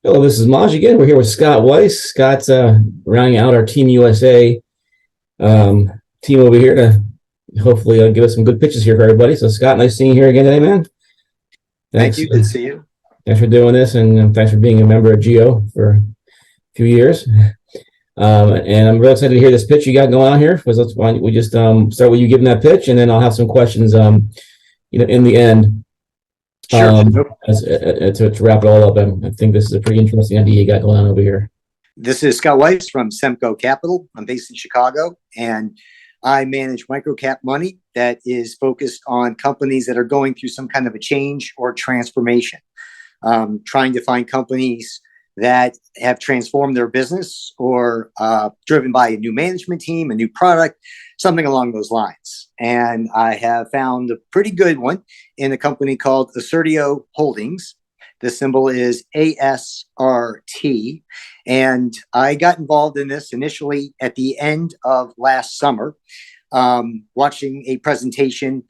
Hello, this is Maj again. We're here with Scott Weis. Scott's rounding out our Team USA team over here to hopefully give us some good pitches here for everybody. So, Scott, nice seeing you here again today, man. Thank you. Good to see you. Thanks for doing this, and thanks for being a member of Geo for a few years. And I'm really excited to hear this pitch you got going on here. Let's why don't we just start with you giving that pitch, and then I'll have some questions. In the end. Sure. To wrap it all up, I think this is a pretty interesting idea you got going on over here. This is Scott Weis from Semco Capital. I'm based in Chicago, and I manage microcap money that is focused on companies that are going through some kind of a change or transformation. Trying to find companies that have transformed their business or driven by a new management team, a new product, something along those lines. And I have found a pretty good one in a company called Assertio Holdings. The symbol is ASRT. And I got involved in this initially at the end of last summer, watching a presentation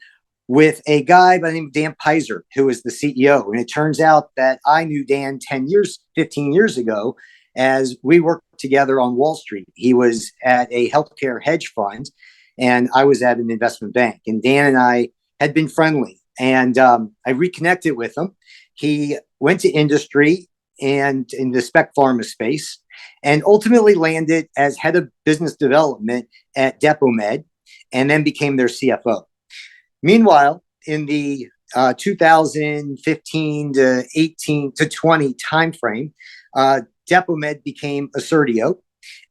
with a guy by the name of Dan Paysign, who is the CEO. And it turns out that I knew Dan 15 years ago, as we worked together on Wall Street. He was at a healthcare hedge fund, and I was at an investment bank. And Dan and I had been friendly, and I reconnected with him. He went to industry and in the spec pharma space, and ultimately landed as head of business development at Depomed, and then became their CFO. Meanwhile, in the 2015 to 18 to 20 timeframe, Depomed became Assertio,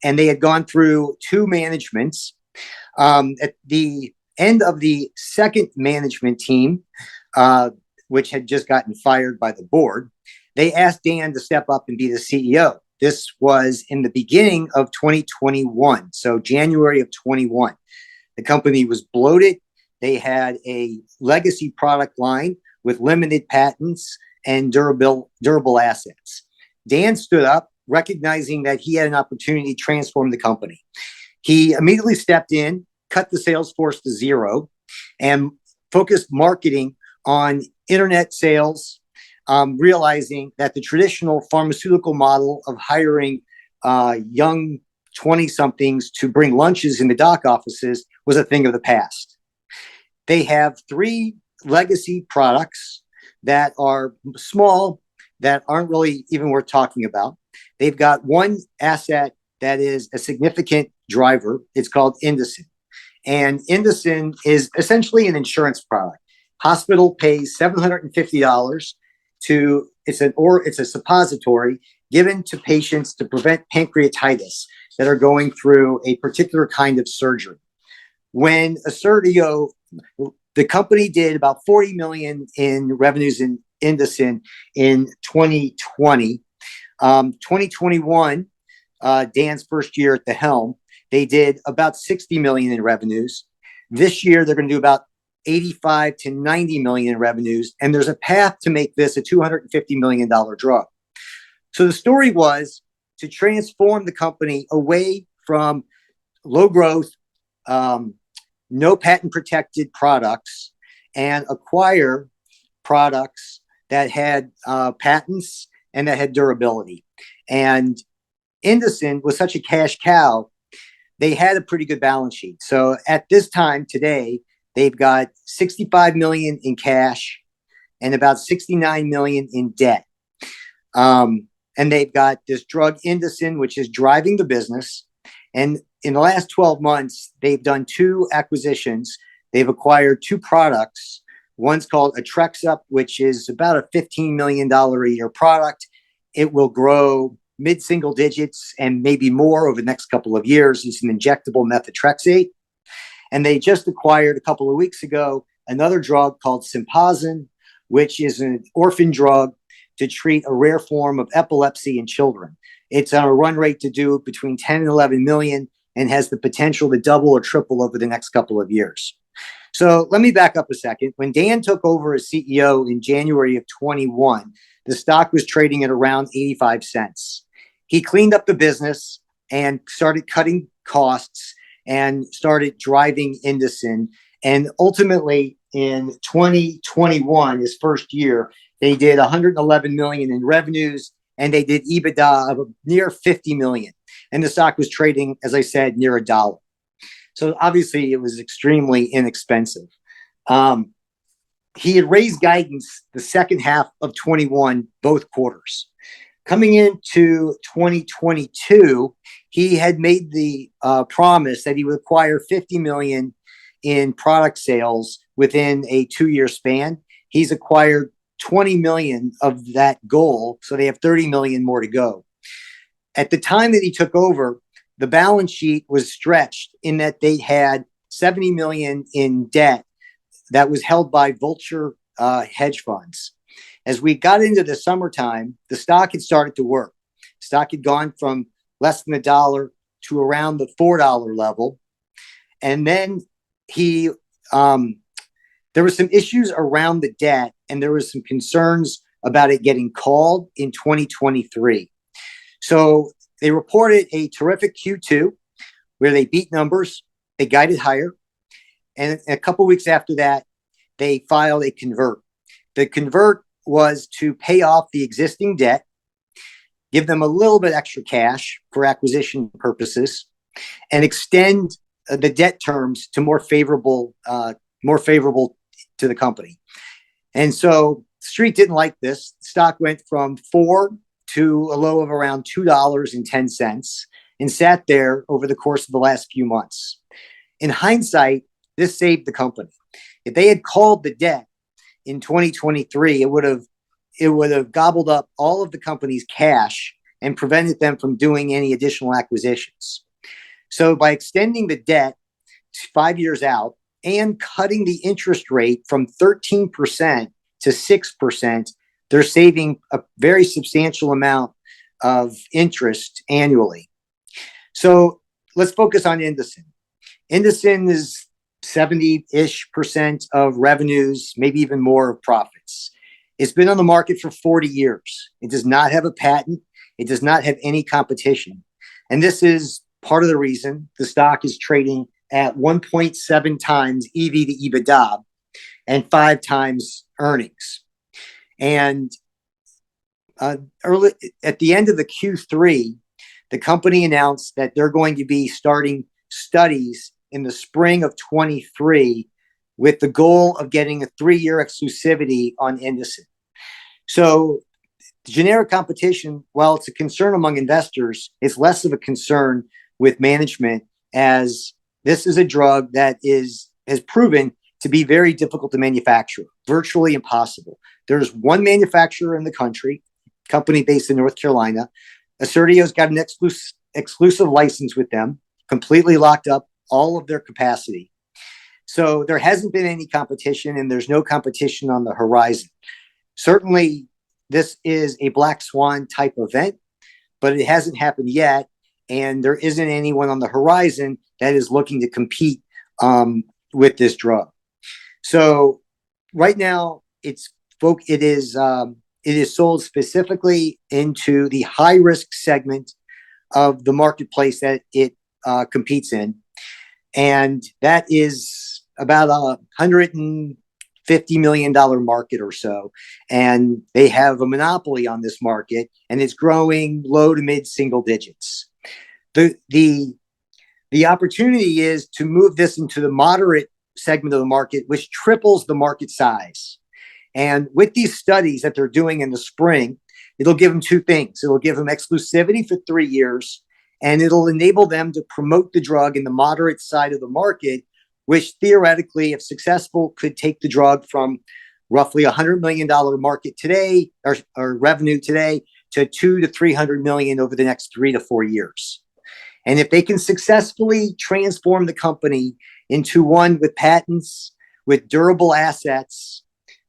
and they had gone through two managements. At the end of the second management team, which had just gotten fired by the board, they asked Dan to step up and be the CEO. This was in the beginning of 2021, so January of 21. The company was bloated. They had a legacy product line with limited patents and durable assets. Dan stood up, recognizing that he had an opportunity to transform the company. He immediately stepped in, cut the sales force to zero, and focused marketing on internet sales, realizing that the traditional pharmaceutical model of hiring young 20-somethings to bring lunches in the doc offices was a thing of the past. They have three legacy products that are small, that aren't really even worth talking about. They've got one asset that is a significant driver. It's called Indocin. And Indocin is essentially an insurance product. Hospital pays $750 to, it's a suppository given to patients to prevent pancreatitis that are going through a particular kind of surgery. When Assertio, the company did about $40 million in revenues in Indocin in 2020. 2021, Dan's first year at the helm, they did about $60 million in revenues. This year, they're going to do about $85 to $90 million in revenues, and there's a path to make this a $250 million drug. So the story was to transform the company away from low growth, no patent protected products, and acquire products that had patents and that had durability. And Indocin was such a cash cow, they had a pretty good balance sheet. So at this time today, they've got $65 million in cash and about $69 million in debt. And they've got this drug Indocin, which is driving the business. And in the last 12 months, they've done two acquisitions. They've acquired two products. One's called Atrexup, which is about a $15 million a year product. It will grow mid-single digits and maybe more over the next couple of years. It's an injectable methotrexate. And they just acquired a couple of weeks ago another drug called Sympazan, which is an orphan drug to treat a rare form of epilepsy in children. It's on a run rate to do between 10 and 11 million and has the potential to double or triple over the next couple of years. So let me back up a second. When Dan took over as CEO in January of 21, the stock was trading at around 85 cents. He cleaned up the business and started cutting costs and started driving Indocin. And ultimately, in 2021, his first year, they did 111 million in revenues and they did EBITDA of near 50 million. And the stock was trading, as I said, near $1. So obviously it was extremely inexpensive. He had raised guidance the second half of 21, both quarters. Coming into 2022, he had made the promise that he would acquire 50 million in product sales within a 2-year span. He's acquired 20 million of that goal, so they have 30 million more to go. At the time that he took over, the balance sheet was stretched in that they had 70 million in debt that was held by vulture hedge funds. As we got into the summertime, the stock had started to work. Stock had gone from less than $1 to around the $4 level. And then there were some issues around the debt, and there was some concerns about it getting called in 2023. So they reported a terrific Q2 where they beat numbers, they guided higher. And a couple of weeks after that, they filed a convert. The convert was to pay off the existing debt, give them a little bit extra cash for acquisition purposes, and extend the debt terms to more favorable to the company. And so the street didn't like this. Stock went from 4 to a low of around $2.10 and sat there over the course of the last few months. In hindsight, this saved the company. If they had called the debt in 2023, it would have gobbled up all of the company's cash and prevented them from doing any additional acquisitions. So by extending the debt 5 years out and cutting the interest rate from 13% to 6%, they're saving a very substantial amount of interest annually. So let's focus on Indocin. Indocin is 70-ish% of revenues, maybe even more of profits. It's been on the market for 40 years. It does not have a patent. It does not have any competition. And this is part of the reason the stock is trading at 1.7 times EV to EBITDA and 5 times earnings. And early at the end of the Q3, the company announced that they're going to be starting studies in the spring of 23 with the goal of getting a 3-year exclusivity on Indocin. So generic competition, while it's a concern among investors, it's less of a concern with management, as this is a drug that has proven to be very difficult to manufacture, virtually impossible. There's one manufacturer in the country, company based in North Carolina. Assertio's got an exclusive license with them, completely locked up all of their capacity. So there hasn't been any competition, and there's no competition on the horizon. Certainly, this is a black swan type event, but it hasn't happened yet, and there isn't anyone on the horizon that is looking to compete with this drug. So right now, it is sold specifically into the high risk segment of the marketplace that it competes in, and that is about $150 million market or so, and they have a monopoly on this market, and it's growing low to mid single digits. The opportunity is to move this into the moderate segment of the market, which triples the market size. And with these studies that they're doing in the spring, it'll give them 2 things. It'll give them exclusivity for 3 years, and it'll enable them to promote the drug in the moderate side of the market, which theoretically, if successful, could take the drug from roughly $100 million market today, or revenue today, to $200 to $300 million over the next 3 to 4 years. And if they can successfully transform the company into one with patents, with durable assets,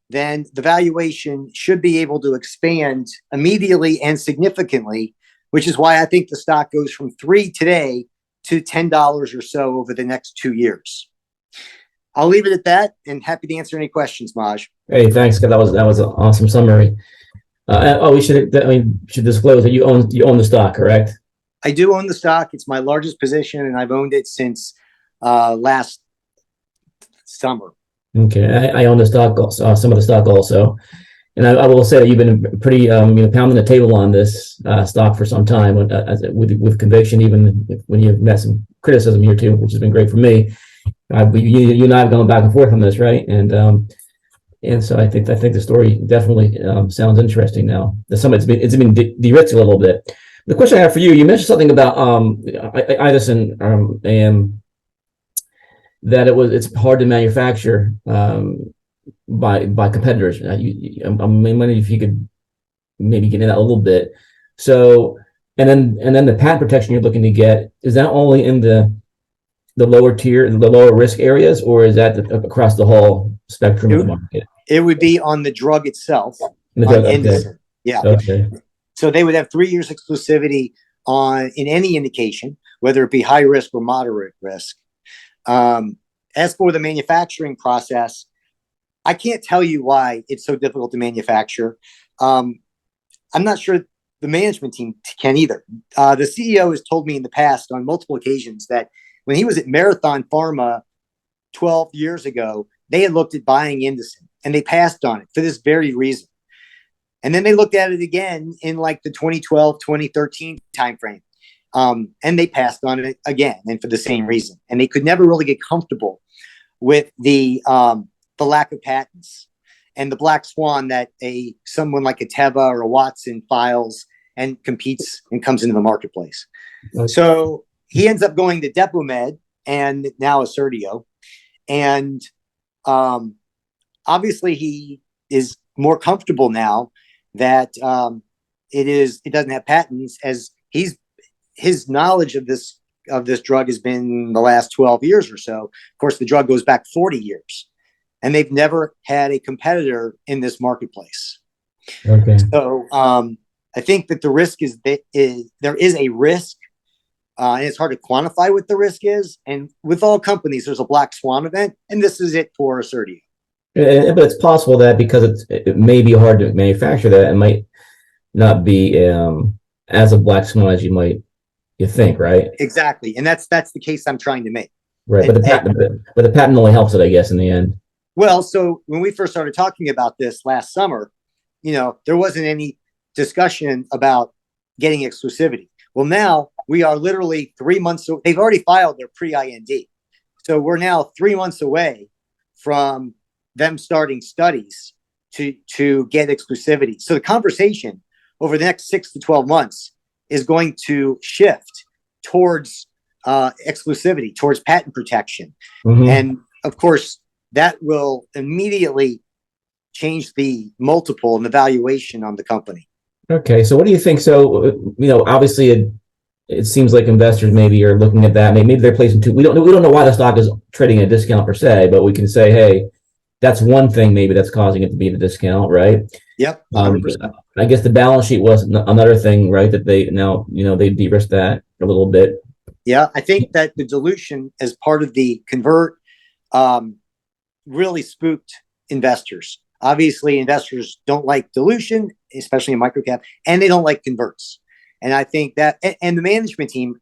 then the valuation should be able to expand immediately and significantly, which is why I think the stock goes from $3 today to $10 or so over the next 2 years. I'll leave it at that, and happy to answer any questions, Maj. Hey, thanks, Scott. That was an awesome summary. We should disclose that you own the stock, correct? I do own the stock. It's my largest position, and I've owned it since last summer. Okay, I own the stock, some of the stock also. And I will say that you've been pretty, pounding the table on this stock for some time with conviction, even when you've met some criticism here too, which has been great for me. You and I have gone back and forth on this, right? And so I think the story definitely sounds interesting now. It's been de-risked a little bit. The question I have for you, you mentioned something about Idison and that it's hard to manufacture by competitors. I'm wondering if you could maybe get into that a little bit. So, and then the patent protection you're looking to get, is that only in the lower tier, the lower risk areas, or is that across the whole spectrum of the market? It would be on the drug itself. Okay. Yeah. Okay. So they would have 3 years exclusivity in any indication, whether it be high risk or moderate risk. As for the manufacturing process, I can't tell you why it's so difficult to manufacture. I'm not sure the management team can either. The CEO has told me in the past on multiple occasions that when he was at Marathon Pharma 12 years ago, they had looked at buying Indocin and they passed on it for this very reason. And then they looked at it again in like the 2012, 2013 timeframe. And they passed on it again, and for the same reason. And they could never really get comfortable with the lack of patents and the black swan that someone like a Teva or a Watson files and competes and comes into the marketplace. Okay. So he ends up going to Depomed and now Assertio. And obviously he is more comfortable now that it doesn't have patents, as his knowledge of this drug has been the last 12 years or so. Of course, the drug goes back 40 years, and they've never had a competitor in this marketplace. Okay. So I think that the risk there is a risk, and it's hard to quantify what the risk is. And with all companies, there's a black swan event, and this is it for Assertio. But it's possible that because it may be hard to manufacture, that it might not be as a black swan as you think, right? Exactly, and that's the case I'm trying to make. Right, but the patent only helps it, I guess, in the end. Well, so when we first started talking about this last summer, there wasn't any discussion about getting exclusivity. Well, now we are literally 3 months. They've already filed their pre-IND, so we're now 3 months away from them starting studies to get exclusivity. So the conversation over the next 6 to 12 months is going to shift towards exclusivity, towards patent protection. Mm-hmm. And of course, that will immediately change the multiple and the valuation on the company. Okay, so what do you think? So, obviously it seems like investors maybe are looking at that. Maybe they're placing we don't know why the stock is trading at a discount per se, but we can say, hey, that's one thing maybe that's causing it to be at a discount, right? Yep. I guess the balance sheet was another thing, right? That they now, they de-risked that a little bit. Yeah, I think that the dilution as part of the convert really spooked investors. Obviously, investors don't like dilution, especially in microcap, and they don't like converts. And I think that, and the management team,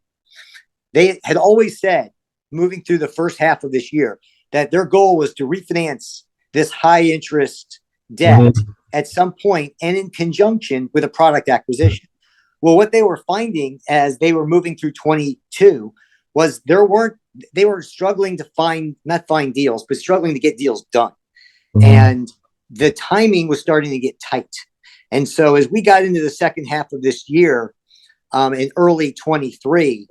they had always said, moving through the first half of this year, that their goal was to refinance this high interest debt at some point and in conjunction with a product acquisition. Well, what they were finding as they were moving through 22 was they were struggling to not find deals, but struggling to get deals done. Mm-hmm. And the timing was starting to get tight. And so as we got into the second half of this year, in early 23,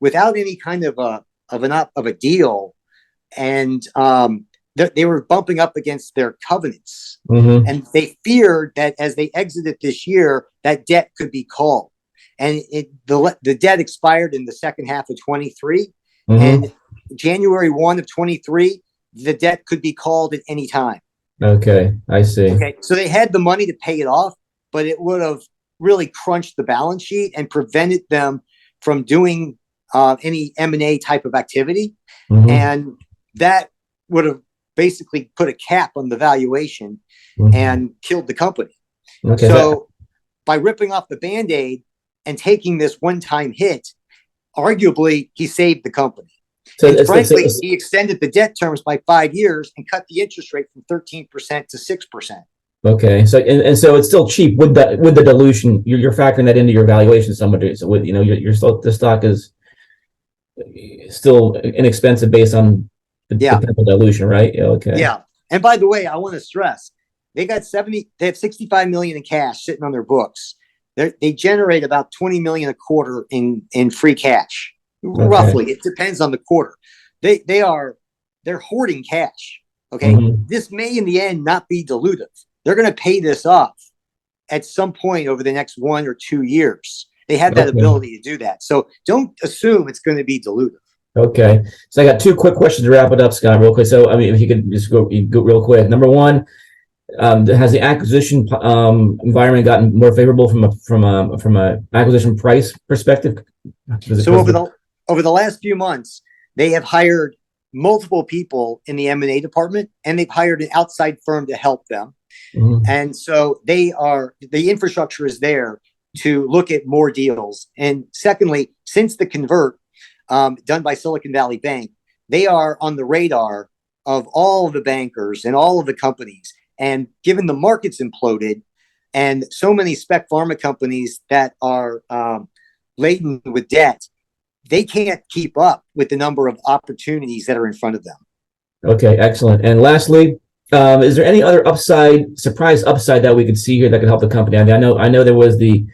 without any kind of a deal, and they were bumping up against their covenants. Mm-hmm. And they feared that as they exited this year, that debt could be called. And the debt expired in the second half of 23. Mm-hmm. And January 1 of 23, the debt could be called at any time. Okay, I see. Okay, so they had the money to pay it off, but it would have really crunched the balance sheet and prevented them from doing any M&A type of activity. Mm-hmm. And that would have basically put a cap on the valuation and killed the company. Okay. So by ripping off the Band-Aid and taking this one-time hit, arguably he saved the company. So and frankly, he extended the debt terms by 5 years and cut the interest rate from 13% to 6%. Okay. So and so it's still cheap with the dilution. You're factoring that into your valuation somewhat. So with you're still, the stock is still inexpensive based on the potential dilution, right? Yeah, okay. Yeah. And by the way, I want to stress they have 65 million in cash sitting on their books. They generate about 20 million a quarter in free cash. Okay. Roughly. It depends on the quarter. They're hoarding cash. Okay. Mm-hmm. This may in the end not be dilutive. They're going to pay this off at some point over the next 1 or 2 years. They have that ability to do that. So don't assume it's going to be dilutive. Okay. So I got 2 quick questions to wrap it up, Scott, real quick. So, I mean, if you could just go real quick. Number one, has the acquisition environment gotten more favorable from a acquisition price perspective? So over the last few months, they have hired multiple people in the M&A department, and they've hired an outside firm to help them. Mm-hmm. And so the infrastructure is there to look at more deals. And secondly, since the convert done by Silicon Valley Bank, they are on the radar of all of the bankers and all of the companies. And given the market's imploded and so many spec pharma companies that are laden with debt, they can't keep up with the number of opportunities that are in front of them. Okay, excellent. And lastly, is there any other surprise upside that we could see here that could help the company? I mean, I know there was the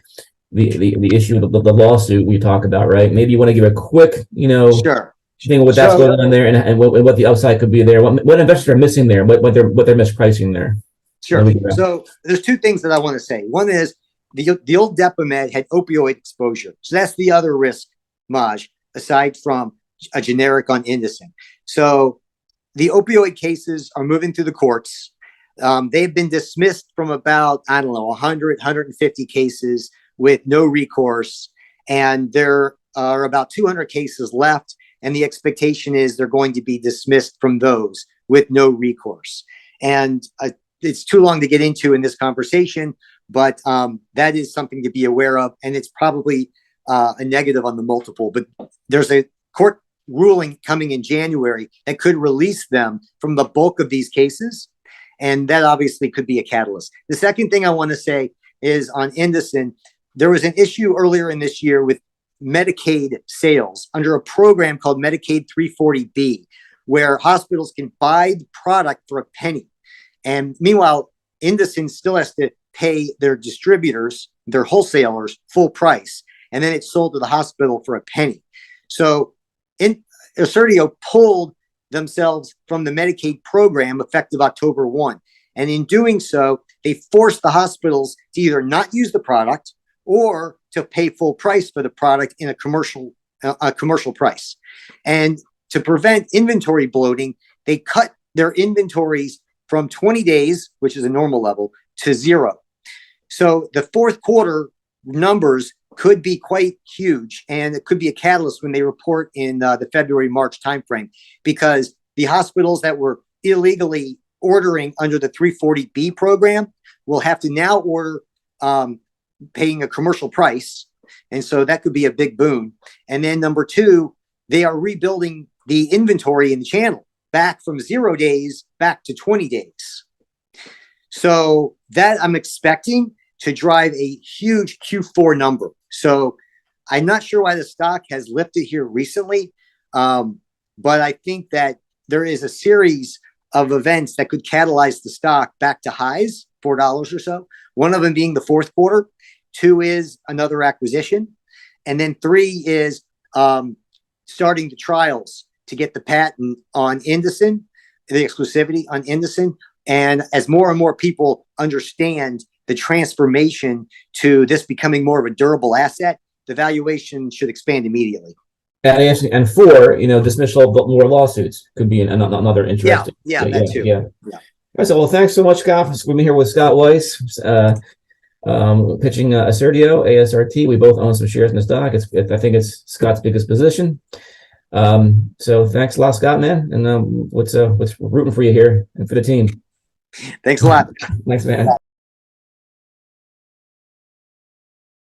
issue of the lawsuit we talk about, right? Maybe you want to give a quick, sure, thing what that's going on there, and what the upside could be there. What investors are missing there, what they're mispricing there. Sure. So there's 2 things that I want to say. One is the old Depomed had opioid exposure, so that's the other risk, Maj, aside from a generic on Indocin. So the opioid cases are moving through the courts. They've been dismissed from about 100, 150 cases with no recourse, and there are about 200 cases left, and the expectation is they're going to be dismissed from those with no recourse. And it's too long to get into in this conversation, but that is something to be aware of, and it's probably a negative on the multiple. But there's a court ruling coming in January that could release them from the bulk of these cases, and that obviously could be a catalyst. The second thing I want to say is on Indocin, there was an issue earlier in this year with Medicaid sales under a program called Medicaid 340B, where hospitals can buy the product for a penny. And meanwhile, Indocin still has to pay their distributors, their wholesalers, full price. And then it's sold to the hospital for a penny. So Assertio pulled themselves from the Medicaid program effective October 1. And in doing so, they forced the hospitals to either not use the product or to pay full price for the product in a commercial price. And to prevent inventory bloating, they cut their inventories from 20 days, which is a normal level, to 0. So the fourth quarter numbers could be quite huge, and it could be a catalyst when they report in the February-March timeframe, because the hospitals that were illegally ordering under the 340B program will have to now order paying a commercial price. And so that could be a big boon. And then number 2, they are rebuilding the inventory in the channel back from 0 days back to 20 days. So that I'm expecting to drive a huge Q4 number. So I'm not sure why the stock has lifted here recently, but I think that there is a series of events that could catalyze the stock back to highs, $4 or so. One of them being the fourth quarter. 2 is another acquisition. And then 3 is starting the trials to get the patent on Indocin, the exclusivity on Indocin. And as more and more people understand the transformation to this becoming more of a durable asset, the valuation should expand immediately. And 4, dismissal of more lawsuits could be another interesting. Yeah, that too. Yeah. So, well, thanks so much, Scott. We've been here with Scott Weis, pitching Assertio, ASRT. We both own some shares in the stock. I think it's Scott's biggest position. So thanks a lot, Scott, man. And what's rooting for you here and for the team. Thanks a lot. Thanks, man.